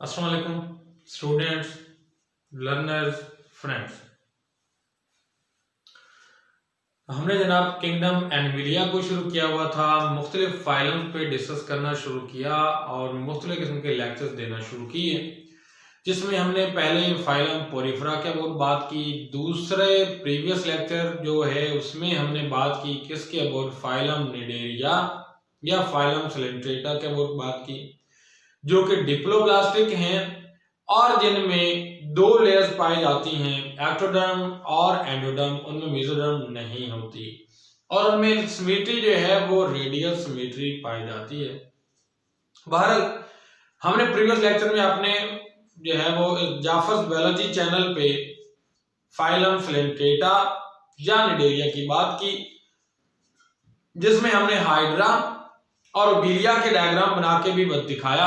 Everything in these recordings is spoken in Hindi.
अस्सलाम वालेकुम स्टूडेंट्स, लर्नर्स, फ्रेंड्स। हमने जनाब किंगडम एनिमिलिया को शुरू किया हुआ था, मुख्तलिफ फाइलम पे डिस्कस करना शुरू किया और मुख्तलिफ किस्म के लेक्चर्स देना शुरू किए, जिसमें हमने पहले फाइलम पोरिफेरा के अबाउट बात की। दूसरे प्रीवियस लेक्चर जो है उसमें हमने बात की किसके अबाउट, फाइलम निडेरिया या फाइलम सैलेंट्रेटा के अबाउट बात की, जो कि डिप्लोब्लास्टिक हैं और जिनमें दो लेयर्स पाई जाती हैं, एक्टोडर्म और एंडोडर्म। उनमें मेसोडर्म नहीं होती और उनमें सिमेट्री जो है वो रेडियल सिमेट्री पाई जाती है। बहरहाल हमने प्रीवियस लेक्चर में अपने जो है वो जाफर्स बायोलॉजी चैनल पे फाइलम सैलेंट्रेटा या निडेरिया की बात की, जिसमें हमने हाइड्रा और ओबीलिया के डायग्राम बना के भी दिखाया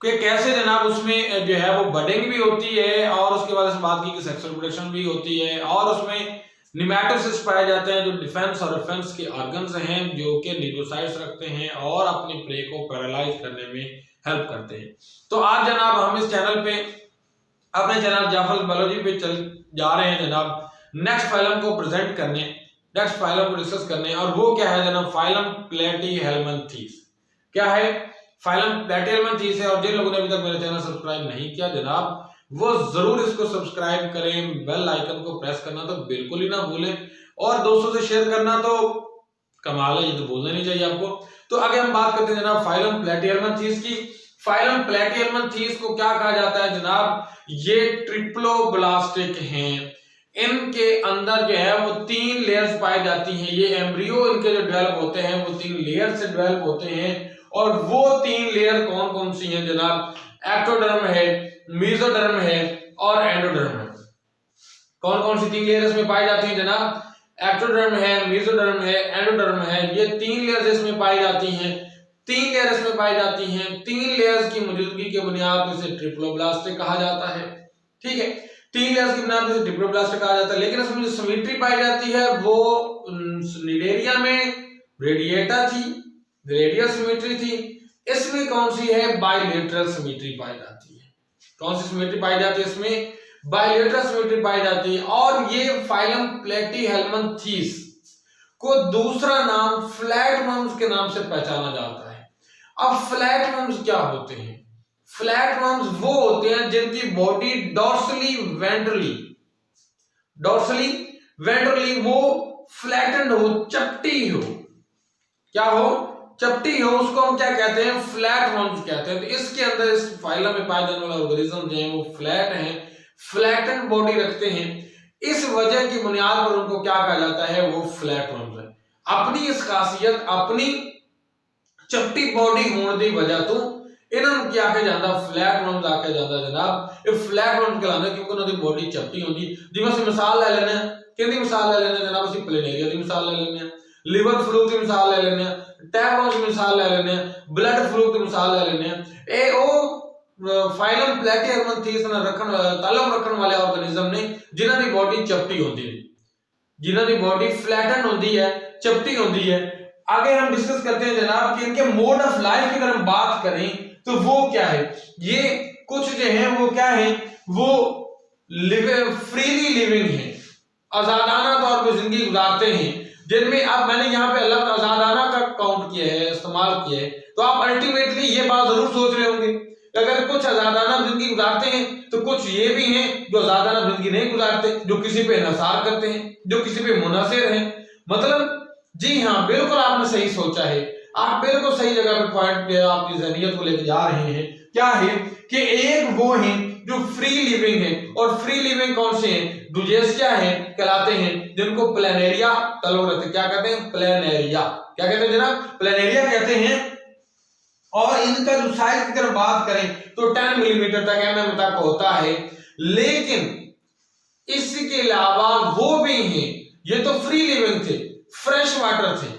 कि कैसे जनाब उसमें जो है वो बडिंग भी होती है और उसके बाद बात की कि सेक्सुअल प्रोडक्शन भी होती है और उसमें निमैटोसिस्ट पाए जाते हैं जो डिफेंस और डिफेंस के ऑर्गन्स हैं, जो कि न्यूक्लियोसाइड्स रखते हैं और अपनी प्रे को पैरालाइज करने में हेल्प करते हैं। तो आज जनाब हम इस चैनल पे अपने चैनल जाफर्स बायोलॉजी पे चल जा रहे हैं जनाब नेक्स्ट फाइलम को प्रेजेंट करने, नेक्स्ट फाइलम को डिस्कस करने, और वो क्या है जनाब, फाइलम प्लेटीहेल्मिन्थीस। क्या है? फाइलम प्लेटीहेल्मिन्थीस है। और जिन लोगों ने अभी तक मेरा चैनल सब्सक्राइब नहीं किया जनाब, वो जरूर इसको सब्सक्राइब करें, बेल आइकन को प्रेस करना तो बिल्कुल ही ना भूलें और दोस्तों से शेयर करना तो कमाल है, ये तो भूलना नहीं चाहिए आपको। तो आगे हम बात करते हैं जनाब फाइलम प्लेटीहेल्मिन्थीस की। फाइलम प्लेटीहेल्मिन्थीस को क्या कहा जाता है जनाब, ये ट्रिप्लोब्लास्टिक हैं। इनके अंदर जो है वो 3 लेयर्स पाई जाती हैं। ये एम्ब्रियो इनके जो डेवलप होते हैं वो 3 लेयर से डेवलप होते हैं और वो 3 लेयर कौन कौन सी हैं जनाब, एक्टोडर्म है, मेसोडर्म है और एंडोडर्म है। कौन कौन सी 3 लेयर इसमें पाई जाती हैं जनाब, एक्टोडर्म है, मेसोडर्म है, एंडोडर्म है। ये 3 लेयर्स इसमें पाई जाती हैं। 3 लेयर इसमें पाई जाती हैं। 3 लेयर्स की मौजूदगी के बुनियाद पर इसे ट्रिप्लोब्लास्टिक कहा जाता है। ठीक है, 3 लेयर्स की बुनियाद पर ट्रिप्लोब्लास्टिक कहा जाता है। लेकिन इसमें जो सिमेट्री पाई जाती है वो निडेरिया में रेडिएटा थी, रेडियल सिमेट्री थी। इसमें कौन सी है, बाइलेटरल सिमेट्री पाई जाती है। कौन सी सिमेट्री पाई जाती है इसमें, बाइलेटरल सिमेट्री पाई जाती है। और ये फाइलम प्लेटीहेल्मिन्थीस को दूसरा नाम फ्लैटवर्म्स के नाम से पहचाना जाता है। अब फ्लैटवर्म्स क्या होते हैं? फ्लैटवर्म्स वो होते हैं जिनकी बॉडी डॉर्सली वेंट्रली वो फ्लैटेंड हो, चपटी हो। क्या हो? चपटी हो। उसको हम क्या कहते हैं, फ्लैटवर्म्स कहते हैं। तो इसके अंदर इस फाइलम में पाए जाने वाले ऑर्गेनिज्म जो हैं वो फ्लैट हैं, फ्लैटेंड बॉडी रखते हैं। इस वजह की बुनियाद पर उनको क्या कहा जाता है, वो फ्लैटवर्म्स है। अपनी इस खासियत, अपनी चपटी बॉडी होने की वजह तो इन्होंने क्या कहा जाता, फ्लैटवर्म्स आके जाता जनाब। ये फ्लैटवर्म्स कहलाते हैं क्योंकि उनकी बॉडी चपटी होती। जिवें ਅਸੀਂ मिसाल ले लेने, किहदी मिसाल ले लेने जनाब, ਅਸੀਂ प्लेनेरिया की मिसाल ले लेने, लिवर फ्लू की मिसाल ले लेने, टैबलॉन्स की मिसाल ले लेने, ब्लड फ्लू की मिसाल ले लेने। ए ओ फाइलम प्लेटीहेल्मिन्थीस ਨਾਲ ਤਾਲੁਕ ਰੱਖਣ ਵਾਲੇ ऑर्गेनिज्म ने जिन्हां दी बॉडी चपटी होती है, जिन्हां दी बॉडी फ्लैटन होती है, चपटी होती है। आगे हम डिस्कस करते हैं जनाब कि इनके मोड ऑफ लाइफ की अगर हम बात करें तो वो क्या है। ये कुछ जो है वो क्या है, वो फ्रीली लिविंग है, आजादाना तौर पर जिंदगी गुजारते हैं। जिनमें अब मैंने यहाँ पे अलग आजादाना का काउंट किया है, इस्तेमाल किया है। तो आप अल्टीमेटली ये बात जरूर सोच रहे होंगे कि अगर कुछ आजादाना जिंदगी गुजारते हैं तो कुछ ये भी हैं जो आजादाना जिंदगी नहीं गुजारते, जो किसी पे इन्हिसार करते हैं, जो किसी पे मुनहसिर हैं। मतलब जी हाँ, बिल्कुल आपने सही सोचा है, आप बिल्कुल सही जगह पे पॉइंट पे आपकी ज़हनियत को लेकर जा रहे हैं। क्या है कि एक वो हैं जो फ्री लिविंग है, और फ्री लिविंग कौन से हैं, डुजेसिया है कहलाते हैं, जिनको प्लेनेरिया ताल्लुक रखते हैं। क्या कहते हैं, प्लेनेरिया। क्या कहते हैं जनाब, प्लेनेरिया कहते हैं। और इनका जो साइज की अगर बात करें तो 10 मिलीमीटर तक, mm तक होता है। लेकिन इसके अलावा वो भी हैं, ये तो फ्री लिविंग थे, फ्रेश वाटर थे।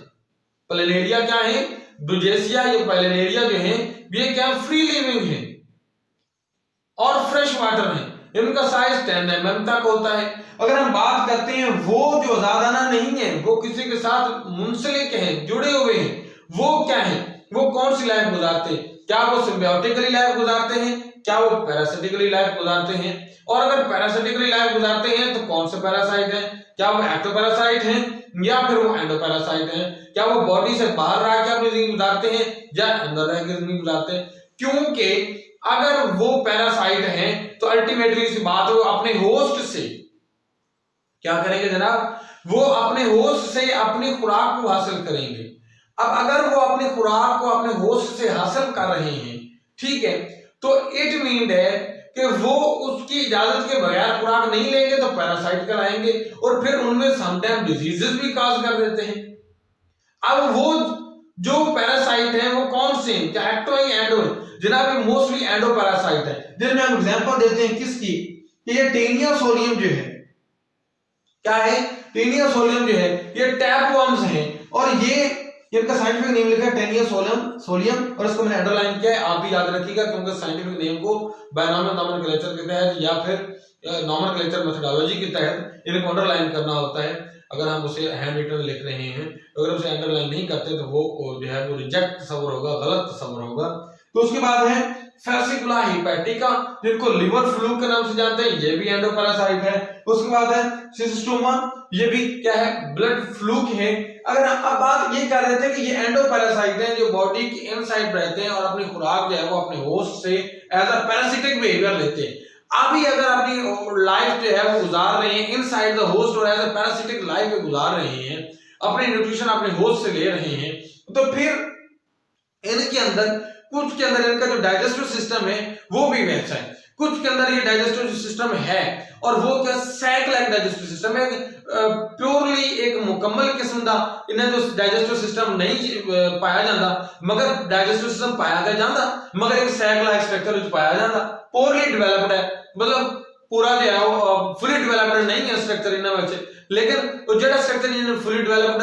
प्लेनेरिया क्या है, डुजेसिया, ये प्लेनेरिया जो है ये क्या, फ्री लिविंग है और फ्रेश वाटर है। इनका साइज 10 mm तक होता है। अगर हम बात करते हैं वो जो आजादाना नहीं है, वो किसी के साथ मुंसलिक है, जुड़े हुए हैं, वो क्या है, वो कौन सी लाइफ गुजारते हैं, क्या वो सिम्बायोटिकली लाइफ गुजारते हैं, क्या वो पैरासिटिकली लाइफ गुजारते हैं, और अगर पैरासिटिकली लाइफ गुजारते हैं तो कौन से पैरासाइट हैं, क्या वो एक्टोपैरासाइट हैं या फिर वो एंडोपैरासाइट हैं, क्या वो बॉडी से बाहर रह के अपनी जिंदगी गुजारते हैं या अंदर रह के जिंदगी गुजारते हैं। क्योंकि अगर वो पैरासाइट हैं तो अल्टीमेटली सी बात है वो अपने होस्ट से क्या करेंगे जनाब, वो अपने होस्ट से अपनी खुराक को हासिल करेंगे। अब अगर वो अपनी खुराक को अपने होस्ट से हासिल कर रहे हैं, ठीक है, तो इट मीन है कि वो उसकी इजाजत के बगैर खुराक नहीं लेंगे तो पैरासाइट कहलाएंगे और फिर उनमें समटाइम डिजीजेस भी काज कर देते हैं। अब वो जो पैरासाइट है वो कौन से हैं, क्या एक्टो है एंडो है? जनाब ये मोस्टली एंडो पैरासाइट है, जिनमें हम एग्जांपल देते हैं किसकी, कि ये टेनिया सोलियम जो है, क्या है, टेनिया सोलियम जो है ये टैपवर्म्स हैं, और ये इनका साइंटिफिक नेम लिखा है टेनिया सोलियम, और इसको मैंने अंडरलाइन किया है, आप भी याद रखिएगा क्योंकि साइंटिफिक नेम को बायनॉमियल नोमेनक्लेचर के तहत या फिर नोमेनक्लेचर मेथोडोलॉजी के तहत इनको अंडरलाइन करना होता है। अगर हम उसे हैंड रिटन लिख रहे हैं, अगर उसे अंडरलाइन नहीं करते तो वो जो है वो रिजेक्ट तस्वर होगा, गलत तस्वर होगा। तो उसके बाद है फैसिकुला हिपैटिका, जिनको लिवर फ्लू के नाम से जानते हैं, ये भी एंडोपैरासाइट है। उसके बाद है सिस्टोमा, ये भी क्या है, ब्लड फ्लूक है। अगर अब बात ये कर रहे थे कि ये एंडोपैरासाइट है जो बॉडी की इनसाइड रहते हैं और अपनी खुराक जो है वो अपने होस्ट से एज अ पैरासिटिक बिहेवियर लेते हैं। अभी अगर अपनी लाइफ जो है वो गुजार रहे हैं इनसाइड द होस्ट और एज अ पैरासिटिक लाइफ गुजार रहे हैं, अपनी न्यूट्रिशन अपने होस्ट से ले रहे हैं, तो फिर इनके अंदर कुछ के अंदर इनका जो डाइजेस्टिव सिस्टम है वो भी वैसा है, कुछ के अंदर ये डाइजेस्टिव सिस्टम है और वो क्या सैक लाइक डाइजेस्टिव सिस्टम है, प्योरली एक मुकम्मल किस्म का इन्हें जो डाइजेस्टिव सिस्टम नहीं पाया जाता, मगर डाइजेस्टिव सिस्टम पाया जाता मगर एक सैक लाइक स्ट्रक्चर पाया जाता, पोरली डेवलप्ड है, मतलब पूरा जो है वो फुली डेवलप्ड नहीं है स्ट्रक्चर इन्हें बच्चे, लेकिन जो स्ट्रक्चर इन्हें फुली डेवलप्ड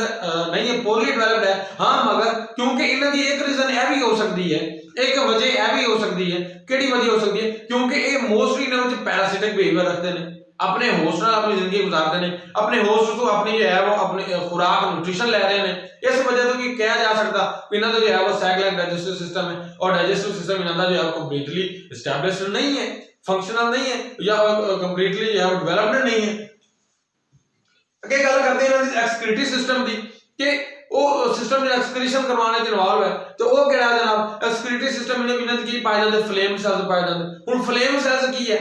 नहीं है, पोरली डेवलप्ड है। हाँ मगर क्योंकि इन्हें की एक रीजन यह भी हो सकती है, एक वजह यह भी हो सकती है, केड़ी वजह हो सकती है, क्योंकि ये मोस्टली इन्हें पैरासिटिक बिहेवियर रखते हैं, अपने होस्ट नाल अपनी जिंदगी गुजारते हैं, अपने होस्ट तो अपनी जो है वो अपनी खुराक न्यूट्रिशन ले रहे हैं, इस वजह तो कि कहा जा सकता इन्हें जो है वो साइक्लिक डाइजेस्टिव सिस्टम है और डाइजेस्टिव सिस्टम इन्हें जो है कंप्लीटली एस्टैब्लिश्ड नहीं है, फंक्शनल नहीं है या कंप्लीटली जो है डेवलप्ड नहीं है। अगे गल करते हैं एक्सक्रीटरी सिस्टम की कि वो सिस्टम जो एक्सक्रीशन करवाने च इन्वॉल्व है, तो वो क्या है जनाब एक्सक्रीटरी सिस्टम इन्हें की पाए जाते, फ्लेम सेल्स पाए जाते। हुन फ्लेम सेल्स की है,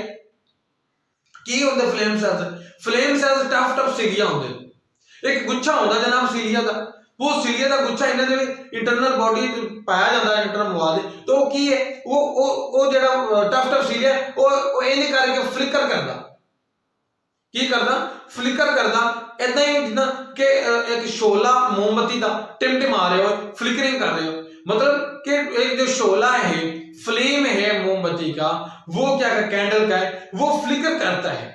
की होंगे flame cells, flame cells tuft tuft cilia होंगे, एक गुच्छा होता जनाब सीलिया का, वो सीलिया का गुच्छा इन्हें दे इंटरनल बॉडी पाया जाता है इंटरनल मवाद, तो वो की है वो जेड़ा टफ टफ सीलिया वो इन्हें करके फ्लिकर करता, की करता फ्लिकर करता, इदा ही जिदा कि एक शोला मोमबत्ती का टिमटिमा रहे हो, फ्लिकरिंग कर रहे हो, मतलब कि एक जो शोला है, फ्लेम है मोमबत्ती का, वो क्या है कैंडल का है, वो फ्लिकर करता है,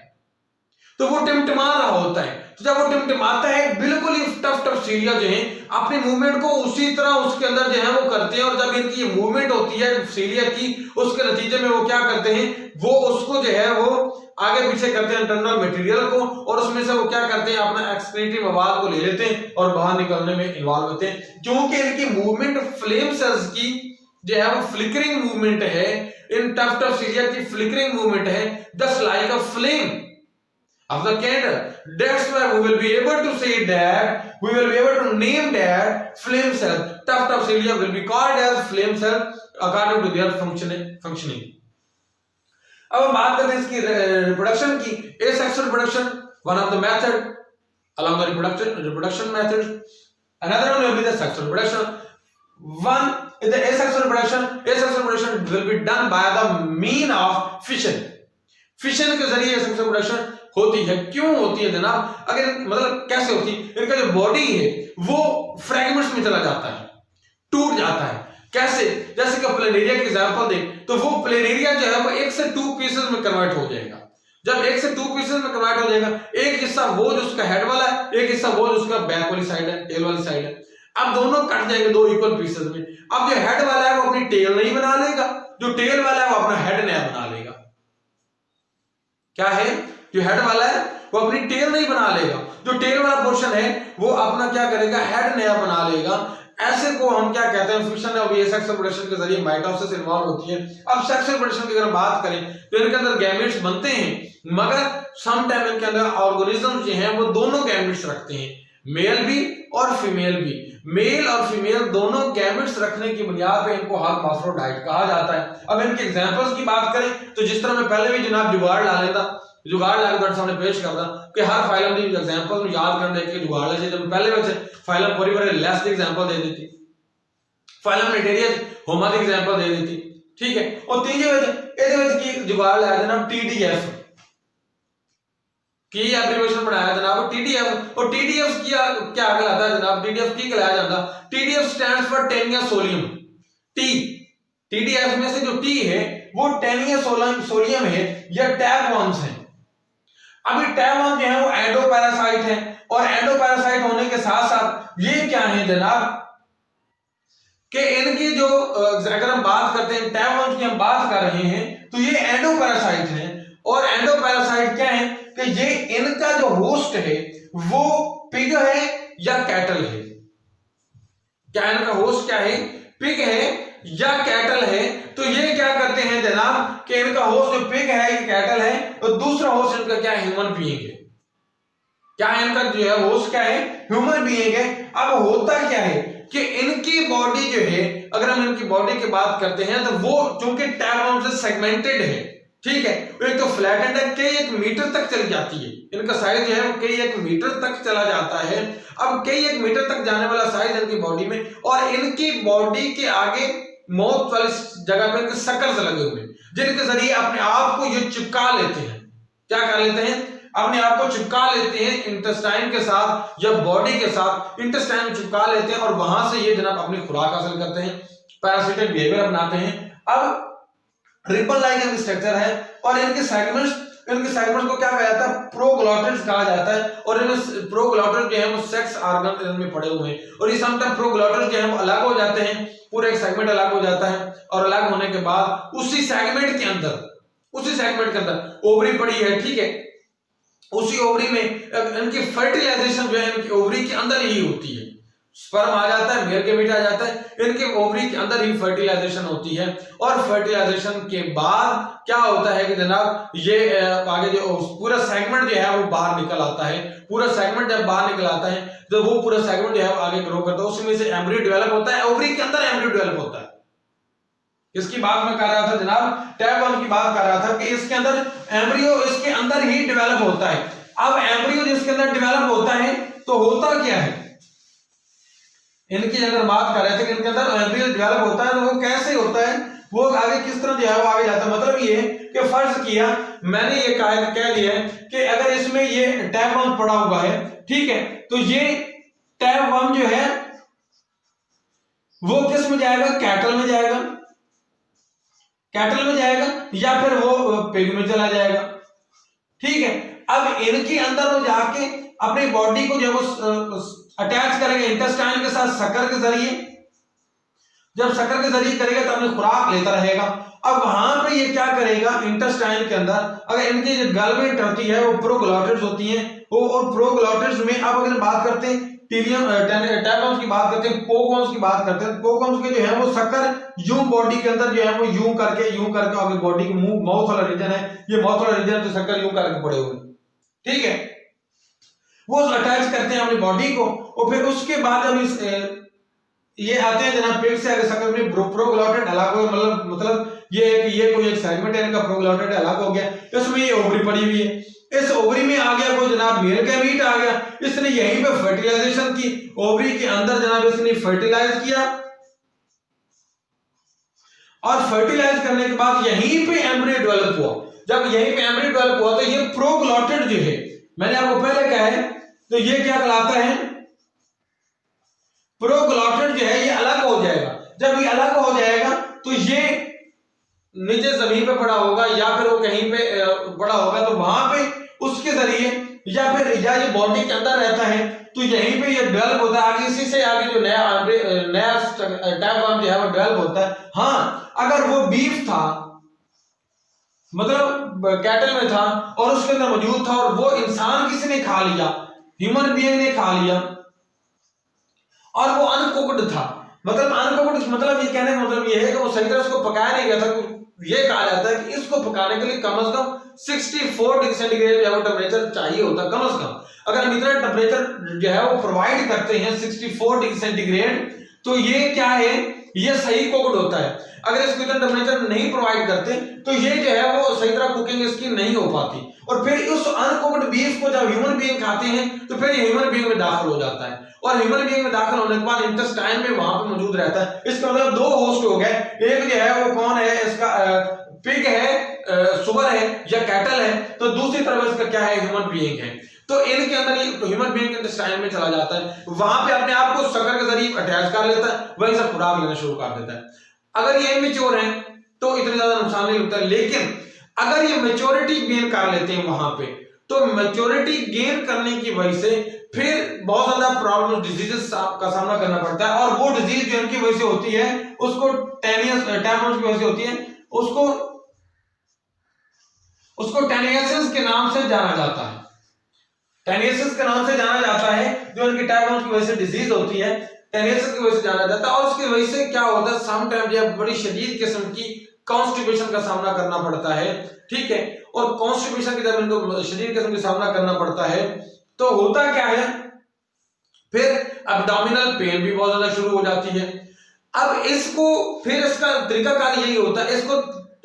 तो वो टिमटिमा रहा होता है। तो जब वो टिमटिमाता है बिल्कुल ही टफ टफ सीलिया जो है अपने मूवमेंट को उसी तरह उसके अंदर जो है वो करते हैं, और जब इनकी ये मूवमेंट होती है सीलिया की, उसके नतीजे में वो क्या करते हैं, वो उसको जो है वो आगे पीछे करते हैं इंटरनल मटेरियल को, और उसमें से वो क्या करते हैं अपना एक्सक्रीटरी मवाद को ले लेते हैं और बाहर निकलने में इन्वॉल्व होते हैं। क्योंकि इनकी मूवमेंट फ्लेम सेल्स की जो है वो फ्लिकरिंग मूवमेंट है, इन टफ टफ सीलिया की फ्लिकरिंग मूवमेंट है, just like a flame of the candle. That's why we will be able to say that, we will be able to name that flame cell, tuft of cilia will be called as flame cell according to their functioning. अब हम बात करते हैं इसकी रिप्रोडक्शन की, asexual reproduction, one of the method along the reproduction method. Another one will be the sexual reproduction. One is the asexual reproduction. Asexual reproduction will be done by the mean of fission. Fission के जरिए सेक्सुअल रिप्रोडक्शन होती है। क्यों होती है जनाब, अगर मतलब कैसे होती है, इनका जो बॉडी है वो फ्रैगमेंट्स में चला जाता है, टूट जाता है। कैसे, जैसे कि प्लेनेरिया की एग्जांपल दें तो वो प्लेनेरिया जो है वो 1 से 2 पीसेस में कन्वर्ट हो जाएगा। जब 1 से 2 पीसेस में कन्वर्ट हो जाएगा, एक हिस्सा वो जो उसका हेड वाला है, एक हिस्सा वो जो उसका बैक वाली साइड है, टेल वाली साइड है। अब दोनों कट जाएंगे 2 इक्वल पीसेस में। अब जो हेड वाला है वो अपनी टेल नहीं बना लेगा, जो टेल वाला है वो अपना हेड नया बना लेगा। क्या है, जो हेड वाला है वो अपनी टेल नहीं बना लेगा, जो टेल वाला पोर्शन है वो अपना क्या करेगा, हेड नया बना लेगा। ऐसे को हम क्या कहते हैं, फिशन और ये सेक्सुअल प्रोडक्शन के जरिए माइटोसिस इन्वॉल्व होती है। अब सेक्सुअल प्रोडक्शन की अगर बात करें तो इनके अंदर गैमेट्स बनते हैं, मगर सम टाइम इनके अंदर ऑर्गेनिज्म जो हैं वो दोनों गैमेट्स रखते हैं, मेल भी और फीमेल भी। मेल और फीमेल दोनों गैमेट्स रखने की बुनियाद पे इनको हर्माफ्रोडाइट कहा जाता है। अब इनके एग्जांपल्स की बात करें तो जिस तरह मैं पहले भी जनाब जुगाड़ ला लेता, जुगाड़ लाकर तुम्हारे सामने पेश करता कि हर फाइलम की एग्जांपल्स में याद करने के जुगाड़ ले, जब पहले बच्चे फाइलम पूरी पूरी लेस की एग्जांपल दे देती, फाइलम नेटेरियस होमा की एग्जांपल दे देती, ठीक है। और तीजे विच ਇਹਦੇ ਵਿੱਚ ਕੀ जुगाड़ लाया जनाब TDF की एब्रिविएशन बनाया जनाब TDF। और TDF की क्या कहलाता है जनाब, TDF की कहलाया जाता, TDF stands for Taenia solium. T TDF में से जो T है वो टेनिया सोलियम है या टैगवर्म्स है। अभी टैगवर्म जो है वो एंडोपैरासाइट है, और एंडोपैरासाइट होने के साथ साथ ये क्या है जनाब कि इनकी जो अगर हम बात करते हैं टैगवर्म्स की हम बात कर रहे हैं तो ये एंडोपैरासाइट है। और एंडोपैरासाइट क्या है कि ये इनका जो होस्ट है वो पिग है या कैटल है। क्या इनका होस्ट क्या है, पिग है या कैटल है। तो ये क्या करते हैं जनाब कि इनका होस्ट जो पिग है या कैटल है, और दूसरा होस्ट इनका क्या है, ह्यूमन बीइंग है। क्या है इनका जो है होस्ट क्या है, ह्यूमन बीइंग है। अब होता क्या है कि इनकी बॉडी जो है, अगर हम इनकी बॉडी की बात करते हैं तो वो चूंकि टैगवर्म से सेगमेंटेड है, ठीक है, एक तो फ्लैटेंड है, कई 1 मीटर तक चली जाती है, इनका साइज जो है वो कई 1 मीटर तक चला जाता है। अब कई 1 मीटर तक जाने वाला साइज इनकी बॉडी में, और इनकी बॉडी के आगे माउथ वाली जगह पे इनके सकल्स लगे हुए हैं, जिनके जरिए अपने आप को ये चिपका लेते हैं। क्या कर लेते हैं, अपने आप को चिपका लेते हैं इंटेस्टाइन के साथ या बॉडी के साथ, इंटेस्टाइन में चिपका लेते हैं, और वहां से ये जनाब अपनी खुराक हासिल करते हैं, पैरासिटिक बिहेवियर अपनाते हैं। अब रिपल लाइक इनका स्ट्रक्चर है, और इनके सेगमेंट्स को क्या कहा जाता है, प्रोग्लॉटिड्स कहा जाता है। और इनमें प्रोग्लॉटिड्स जो है वो सेक्स ऑर्गन इनमें पड़े हुए हैं, और ये समटाइम प्रोग्लॉटिड्स जो है वो अलग हो जाते हैं, पूरा एक सेगमेंट अलग हो जाता है, और अलग होने के बाद उसी सेगमेंट के अंदर ओवरी पड़ी है, ठीक है, उसी ओवरी में इनकी फर्टिलाइजेशन जो है इनकी ओवरी के अंदर ही होती है। स्पर्म आ जाता है, मेल गैमेट आ जाता है, इनके ओवरी के अंदर ही फर्टिलाइजेशन होती है। और फर्टिलाइजेशन के बाद क्या होता है कि जनाब ये आगे जो पूरा सेगमेंट जो है वो बाहर निकल आता है। पूरा सेगमेंट जब बाहर निकल आता है तो वो पूरा सेगमेंट जो है आगे ग्रो करता है, उसमें से एम्ब्रियो डेवलप होता है, ओवरी के अंदर एम्ब्रियो डेवलप होता है। इसकी बात मैं कर रहा था जनाब, टैगवर्म की बात कर रहा था कि इसके अंदर एम्ब्रियो इसके अंदर ही डेवलप होता है। अब एम्ब्रियो जिसके अंदर डेवलप होता है तो होता क्या है, इनकी अगर बात कर रहे थे कि इनके अंदर एम्ब्रियो डेवलप होता है तो वो कैसे होता है, वो आगे किस तरह जो है वो आगे जाता है। मतलब ये कि फर्ज किया मैंने ये कह दिया है कि अगर इसमें ये टैगवर्म पड़ा हुआ है, ठीक है, तो ये टैगवर्म जो है वो किस में जाएगा, कैटल में जाएगा, या फिर वो पिग में चला जाएगा, ठीक है। अब इनके अंदर वो जाके अपनी बॉडी को जो वो अटैच करेगा इंटेस्टाइन के साथ शक्कर के जरिए, जब शक्कर के जरिए करेगा तो अपनी खुराक लेता रहेगा। अब वहां पे ये क्या करेगा, इंटेस्टाइन के अंदर अगर इनकी जो गलवेंट होती है वो प्रोग्लॉटिड्स होती हैं, वो और प्रोग्लॉटिड्स में अब अगर बात करते हैं टैगवर्म्स की बात करते हैं, पोगवर्म्स की बात करते हैं, पोगवर्म्स के जो है वो शक्कर यूं बॉडी के अंदर जो है वो यूं करके आगे बॉडी के मुंह माउथ वाला रीजन है, ये माउथ वाला रीजन तो शक्कर यूं करके पड़े हुए, ठीक है, वो अटैच करते हैं अपनी बॉडी को। और फिर उसके बाद जब ये आते हैं जनाब पेट से आगे शक्कर में प्रोग्लॉटिड अलग हो, मतलब ये है कि ये कोई एक सेगमेंट है इनका प्रोग्लॉटिड अलग हो गया, इसमें ये ओवरी पड़ी हुई है, इस ओवरी में आ गया कोई जनाब मेल गैमीट आ गया, इसने यहीं पे फर्टिलाइजेशन की, ओवरी के अंदर जनाब इसने फर्टिलाइज किया, और फर्टिलाइज करने के बाद यहीं पे एम्ब्रियो डेवलप हुआ। जब यहीं पे एम्ब्रियो डेवलप हुआ तो ये प्रोग्लॉटिड जो है, मैंने आपको पहले कहा है, तो ये क्या कहलाता है, प्रोग्लॉटिड जो है ये अलग हो जाएगा। जब ये अलग हो जाएगा तो ये नीचे जमीन पे पड़ा होगा या फिर वो कहीं पे पड़ा होगा, तो वहां पे उसके जरिए या ये बॉडी के अंदर रहता है तो यहीं पे ये डेवलप होता है। आगे इसी से आगे जो नया टैगवर्म जो है वो डेवलप होता है। हाँ, अगर वो बीफ था, मतलब कैटल में था और उसके अंदर मौजूद था, और वो इंसान किसी ने खा लिया, ह्यूमन बीइंग ने खा लिया, और वो अनकुक्ड था। मतलब अनकुक्ड मतलब ये कहने का मतलब ये है कि वो सही तरह से पकाया नहीं गया था। ये कहा जाता है कि इसको पकाने के लिए कम से कम 64 डिग्री सेंटीग्रेड जो है वो टेम्परेचर चाहिए होता है कम से कम। अगर हम इतना टेम्परेचर जो है वो प्रोवाइड करते हैं 64 डिग्री सेंटीग्रेड, तो ये क्या है, ये सही कुक्ड होता है। अगर इसको इतना टेम्परेचर नहीं प्रोवाइड करते तो ये जो है वो सही तरह कुकिंग इसकी नहीं हो पाती, और फिर उस अनकुक्ड बीफ को जब ह्यूमन बीइंग खाते हैं तो फिर ये ह्यूमन बीइंग में दाखिल हो जाता है, और ह्यूमन बीइंग में दाखिल होने के बाद इंटेस्टाइन में वहां पे मौजूद रहता है। इसका मतलब दो होस्ट हो गए, एक जो है वो कौन है, इसका पिग है, सुअर है या कैटल है, तो दूसरी तरफ इसका क्या है, ह्यूमन बीइंग है। तो इनके अंदर ये ह्यूमन बीइंग के इंटेस्टाइन में चला जाता है, वहां पे अपने आप को शक्कर के जरिए अटैच कर लेता है, वहीं से खुराक लेना शुरू कर देता है। अगर ये इमेच्योर है तो इतना ज्यादा नुकसान नहीं होता, लेकिन अगर ये मेच्योरिटी गेन कर लेते हैं वहां पे, तो मेच्योरिटी गेन करने की वजह से फिर बहुत ज्यादा प्रॉब्लम डिजीजेस का सामना करना पड़ता है, और वो डिजीज जो इनकी वजह से होती है उसको 10 मंथ्स की वजह से होती है, उसको टेनियसिस के नाम से जाना जाता है। टेनियसिस के नाम से जाना जाता है, जो इनकी टाइफॉइड की वजह से डिजीज होती है, टेनियसिस की वजह से जाना जाता है। और उसकी वजह से क्या होता है, सम टाइम जो बड़ी शदीद किस्म की कॉन्स्टिपेशन का सामना करना पड़ता है, ठीक है। और कॉन्स्टिपेशन की जब इनको शदीद किस्म का सामना करना पड़ता है तो होता क्या है, फिर एब्डोमिनल पेन भी बहुत ज्यादा शुरू हो जाती है। अब इसको फिर इसका तरीकाकार यही होता है, इसको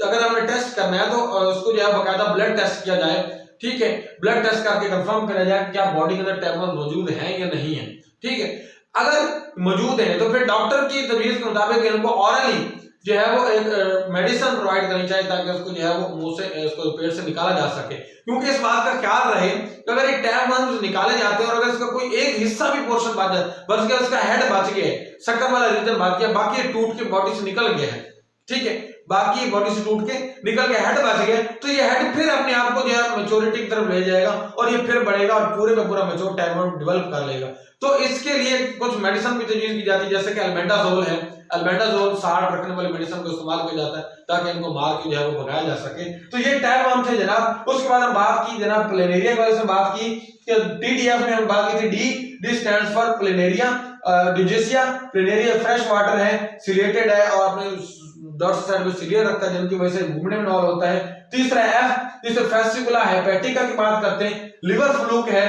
अगर हमने टेस्ट करना है तो उसको जो है बकायदा ब्लड टेस्ट किया जाए, ठीक है। ब्लड टेस्ट करके कंफर्म करा जाए कि क्या बॉडी के अंदर टैबलेट मौजूद है या नहीं है, ठीक है। अगर मौजूद है तो फिर डॉक्टर की तजवीज के मुताबिक इनको ऑरली जो है वो एक मेडिसिन प्रोवाइड करनी चाहिए, ताकि उसको जो है वो मुंह से इसको पेट से निकाला जा सके। क्योंकि इस बात का ख्याल रहे कि अगर ये टैबलेट निकाले जाते हैं और अगर इसका कोई एक हिस्सा भी पोर्शन बच जाए, बस गया, उसका हेड बच गया, शक्कर वाला रीजन बच गया, बाकी टूट के बॉडी से निकल गया है, ठीक है, बाकी बॉडी से टूट के निकल के हेड बच गया, तो ये हेड फिर अपने आप को जो है मैच्योरिटी की तरफ ले जाएगा और ये फिर बढ़ेगा और पूरे का पूरा मैच्योर टैबलेट डेवलप कर लेगा। तो इसके लिए कुछ मेडिसिन भी तजवीज की जाती है, जैसे कि अल्बेंडाजोल है। अल्बेंडाजोल साल्ट रखने वाली मेडिसिन को इस्तेमाल किया जाता है ताकि इनको मार के जो है वो भगाया जा सके। तो ये टाइप 1 थे जनाब। उसके बाद हम बात की जनाब प्लेनेरिया के बारे में, बात की कि टीडीएफ में हम बात की थी, D stands for planaria dugesia. Planaria fresh water है, सिलेटेड है और अपने डॉर्सल साइड पे सिलियर रखता है, जिनकी वजह से घूमने में नॉल होता है। तीसरा एफ, तीसरा फेस्टिकुला हेपेटिका की बात करते हैं। लिवर फ्लूक है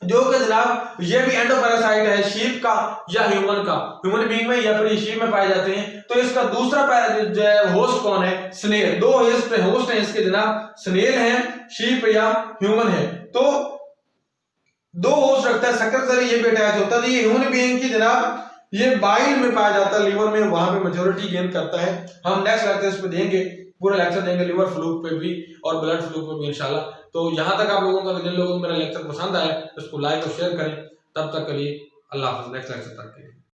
जो कि जनाब ये भी एंडोपैरासाइट है, शीप का या ह्यूमन का, ह्यूमन बीइंग में या फिर शीप में पाए जाते हैं। तो इसका दूसरा जो है होस्ट कौन है, स्नेल। दो होस्ट हैं इसके जनाब, स्नेल है, शीप या ह्यूमन है। तो दो होस्ट रखता है, शक्कर से ये भी अटैच होता है। ये ह्यूमन बीइंग की जनाब ये बाइल में पाया जाता है, लिवर में, वहां पे मेजॉरिटी गेन करता है। हम नेक्स्ट लेक्चर इस पे देंगे, पूरा लेक्चर देंगे लिवर फ्लूक पे भी और ब्लड फ्लूक पे भी इंशाल्लाह। तो यहां तक आप लोगों का, जिन लोगों को मेरा लेक्चर पसंद आया उसको लाइक और शेयर करें। तब तक के लिए अल्लाह हाफिज़, नेक्स्ट लेक्चर तक के लिए।